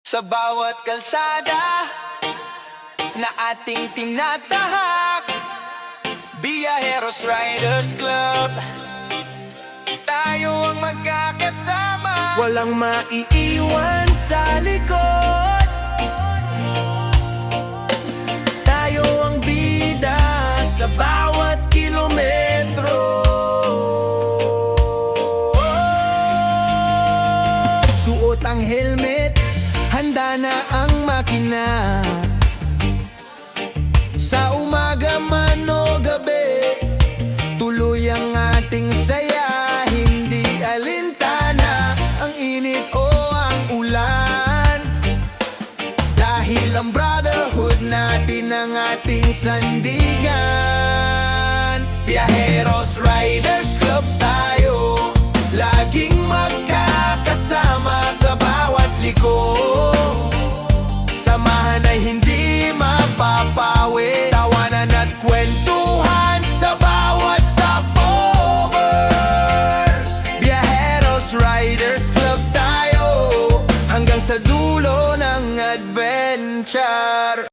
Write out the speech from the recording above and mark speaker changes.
Speaker 1: Sa bawat kalsada na ating tinatahak, Biyaheros Riders Club, tayo ang magkakasama.
Speaker 2: Walang maiiwan sa likod, tayo ang bida sa bawat kilometro. Suot ang helmet, handa na ang makina. Sa umaga man o gabi, tuloy ang ating saya. Hindi alintana ang init o ang ulan, dahil ang brotherhood natin ang ating sandigan. Biyaheros Riders Club tayo, laging magkakasama sa bawat liko. Samahan ay hindi mapapawi, tawanan at kwentuhan sa bawat stopover. Biyaheros Riders Club tayo, hanggang sa dulo ng adventure.